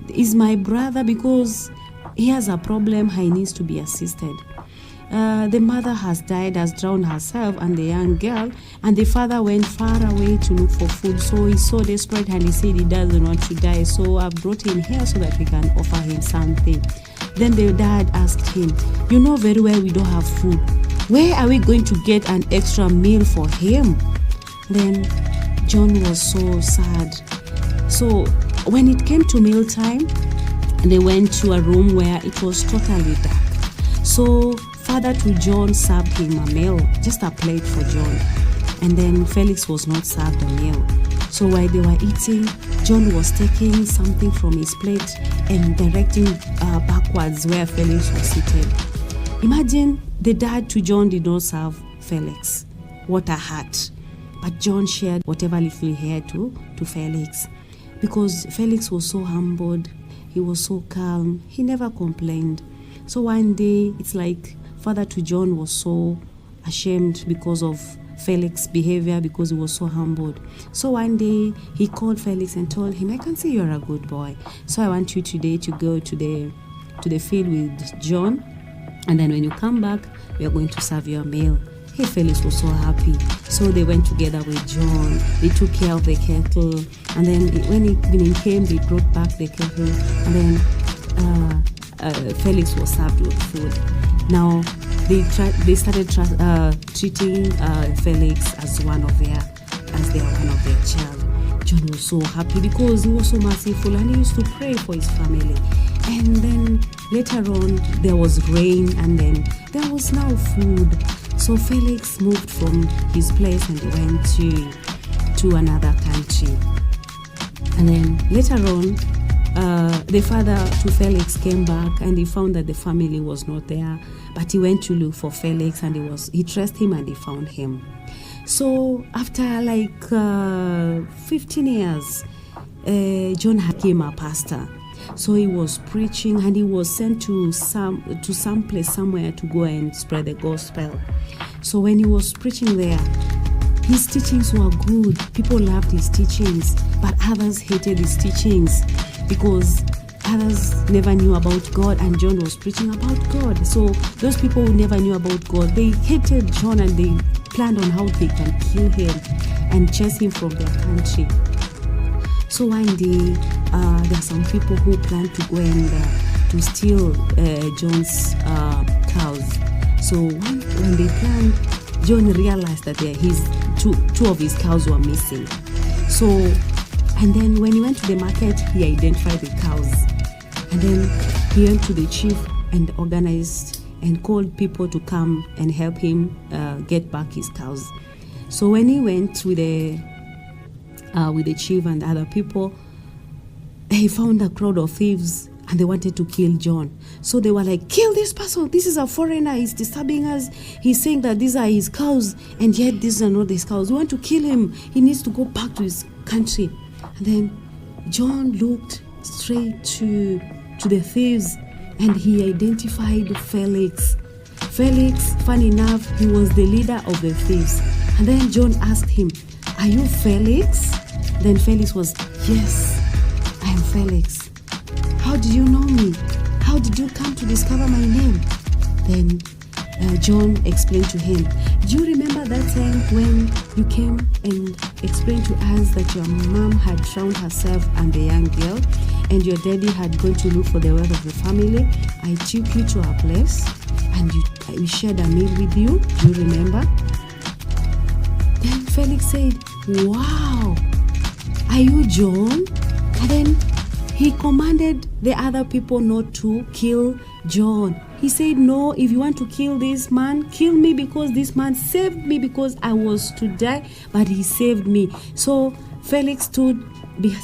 is my brother because he has a problem. He needs to be assisted. The mother has drowned herself and the young girl, and the father went far away to look for food. So he's so desperate and he said he doesn't want to die. So I've brought him here so that we can offer him something. Then the dad asked him, You know very well we don't have food. Where are we going to get an extra meal for him? Then John was so sad. So when it came to mealtime, they went to a room where it was totally dark. So father to John served him a meal, just a plate for John. And then Felix was not served a meal. So while they were eating, John was taking something from his plate and directing backwards where Felix was seated. Imagine the dad to John did not serve Felix. What a heart. But John shared whatever little he had to Felix. Because Felix was so humbled, he was so calm, he never complained. So one day, it's like father to John was so ashamed because of Felix's behavior, because he was so humbled. So one day, he called Felix and told him, I can see you're a good boy. So I want you today to go to the field with John. And then when you come back, we are going to serve you a meal. Hey, Felix was so happy. So they went together with John. They took care of the kettle. And then when evening came, they brought back the kettle. And then Felix was served with food. Now, they started treating Felix as one of their child. John was so happy because he was so merciful and he used to pray for his family. And then later on, there was rain and then there was now food. So Felix moved from his place and went to another country. And then later on, the father to Felix came back and he found that the family was not there. But he went to look for Felix and he traced him and he found him. So after 15 years, John became a pastor. So he was preaching and he was sent to some place somewhere to go and spread the gospel. So when he was preaching there, his teachings were good. People loved his teachings, but others hated his teachings because others never knew about God, and John was preaching about God. So those people who never knew about God, they hated John and they planned on how they can kill him and chase him from their country. So one day, there are some people who planned to go and to steal John's cows. So when they planned, John realized that his two of his cows were missing. So, and then when he went to the market, he identified the cows. And then he went to the chief and organized and called people to come and help him get back his cows. So when he went with the chief and other people, he found a crowd of thieves and they wanted to kill John. So they were like, kill this person. This is a foreigner. He's disturbing us. He's saying that these are his cows and yet these are not his cows. We want to kill him. He needs to go back to his country. And then John looked straight to the thieves and he identified Felix. Felix, funny enough, he was the leader of the thieves. And then John asked him, are you Felix? Then Felix was, yes, I am Felix. How did you know me? How did you come to discover my name? Then John explained to him, do you remember that time when you came and explained to us that your mom had drowned herself and the young girl and your daddy had gone to look for the wealth of the family? I took you to our place and we shared a meal with you. Do you remember? Then Felix said, wow, are you John? And then he commanded the other people not to kill John. He said, no, if you want to kill this man, kill me because this man saved me because I was to die, but he saved me. So Felix stood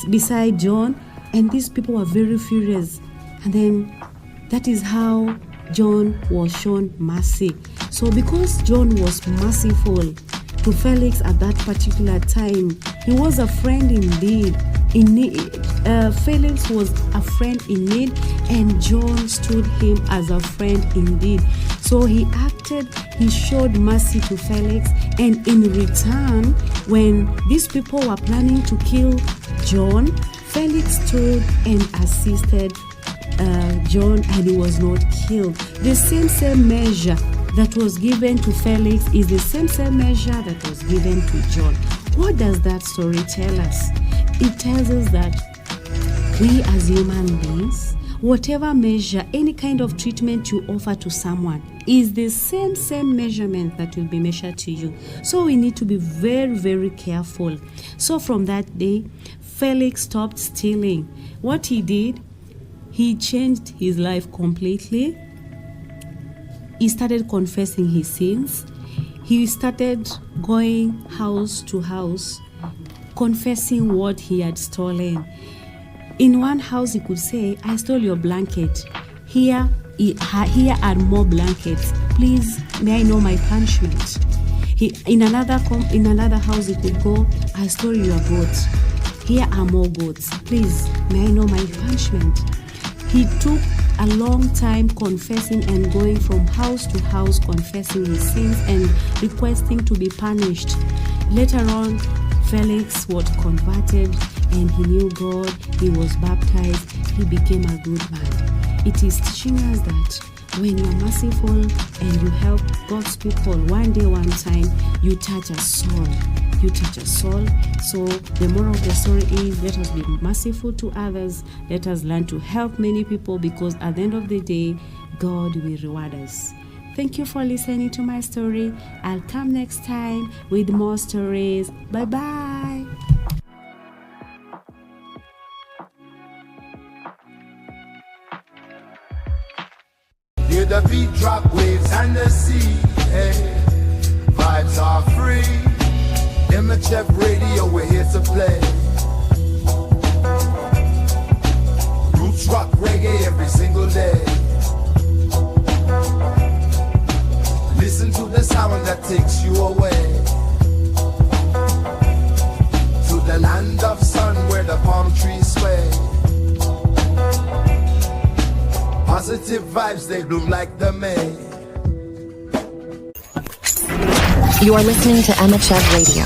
beside John and these people were very furious. And then that is how John was shown mercy. So because John was merciful to Felix at that particular time, he was a friend indeed. Felix was a friend in need and John stood him as a friend indeed. So he showed mercy to Felix, and in return, when these people were planning to kill John, Felix stood and assisted John and he was not killed. The same measure that was given to Felix is the same measure that was given to John. What does that story tell us? It tells us that we as human beings, whatever measure, any kind of treatment you offer to someone is the same measurement that will be measured to you. So we need to be very, very careful. So from that day, Felix stopped stealing. What he did, he changed his life completely. He started confessing his sins. He started going house to house, confessing what he had stolen. In one house, he could say, I stole your blanket. Here are more blankets. Please, may I know my punishment? In another house, he could go, I stole your goats. Here are more goats. Please, may I know my punishment? He took a long time confessing and going from house to house, confessing his sins and requesting to be punished. Later on, Felix was converted and he knew God. He was baptized. He became a good man. It is teaching us that when you are merciful and you help God's people, one day, one time, you touch a soul. You touch a soul. So the moral of the story is, let us be merciful to others. Let us learn to help many people, because at the end of the day, God will reward us. Thank you for listening to my story. I'll come next time with more stories. Bye-bye. Hear the beat drop, waves and the sea. Hey, vibes are free. Emmachev Radio, we're here to play. reggae every single day. Listen to the sound that takes you away to the land of sun where the palm trees sway. Positive vibes, they bloom like the May. You are listening to Emmachev Radio.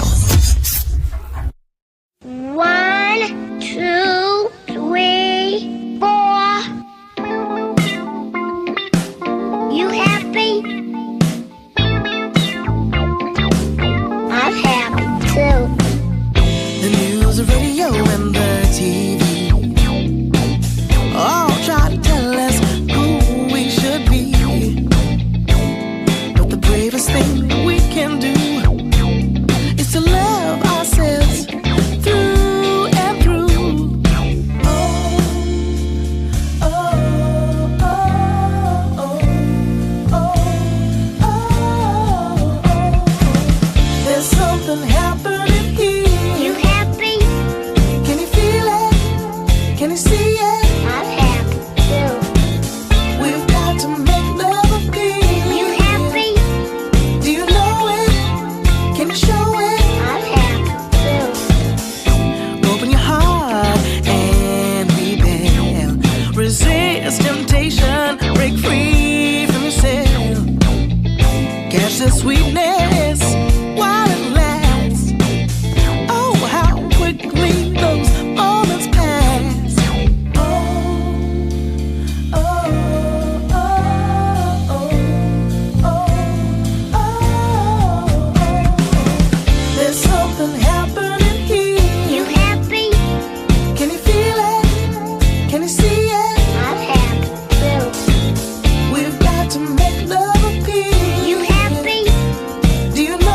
1, 2, 3, 4. You happy? I'm happy too. The news, the radio, and the TV all try to tell us who we should be. But the bravest thing we can do is to love ourselves through and through. Oh, oh, oh, oh, oh, oh, oh. There's something happening here. You happy? Can you feel it? Can you see it? I'm happy too. We've got to make love appeal. You happy? Do you know it? Can you show it? I'm happy too. Open your heart and rebel. Resist temptation. Break free from yourself. Catch the sweetness while it lasts. Oh, how quickly those moments pass. Oh, oh, oh, oh, oh, oh. There's something happening here. You happy? Can you feel it? Can you see it? I'm happy too. We've got to make love appeal. You happy? Do you know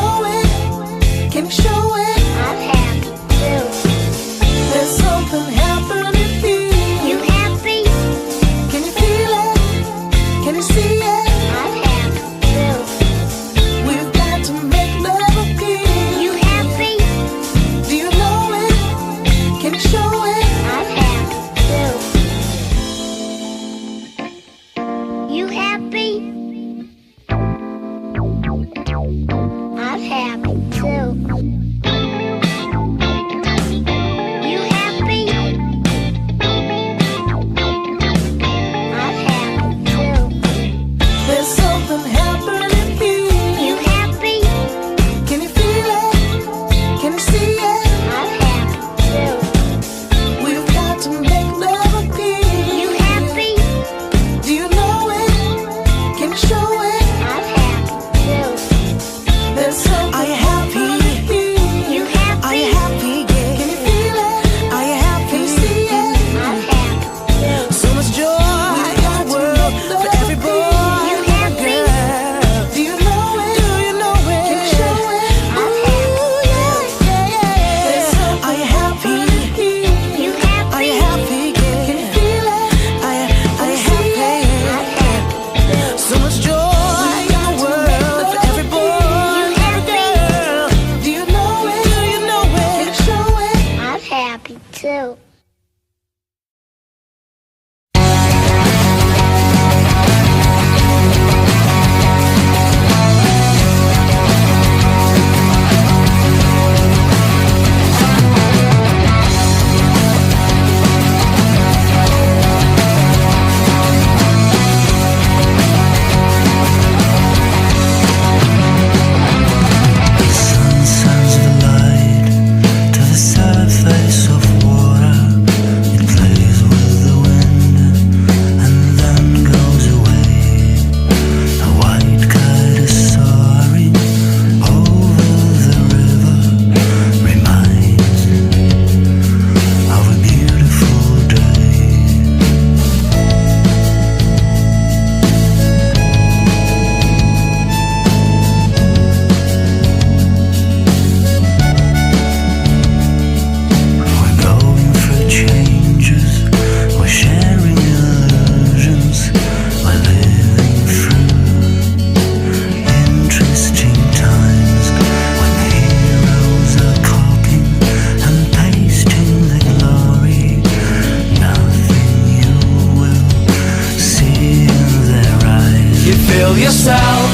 yourself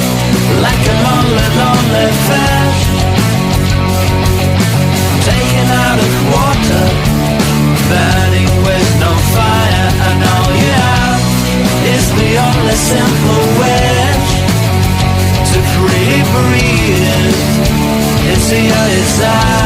like a lonely, lonely fish, taken out of water, burning with no fire, and all you have is the only simple wish to free breathe into your desire.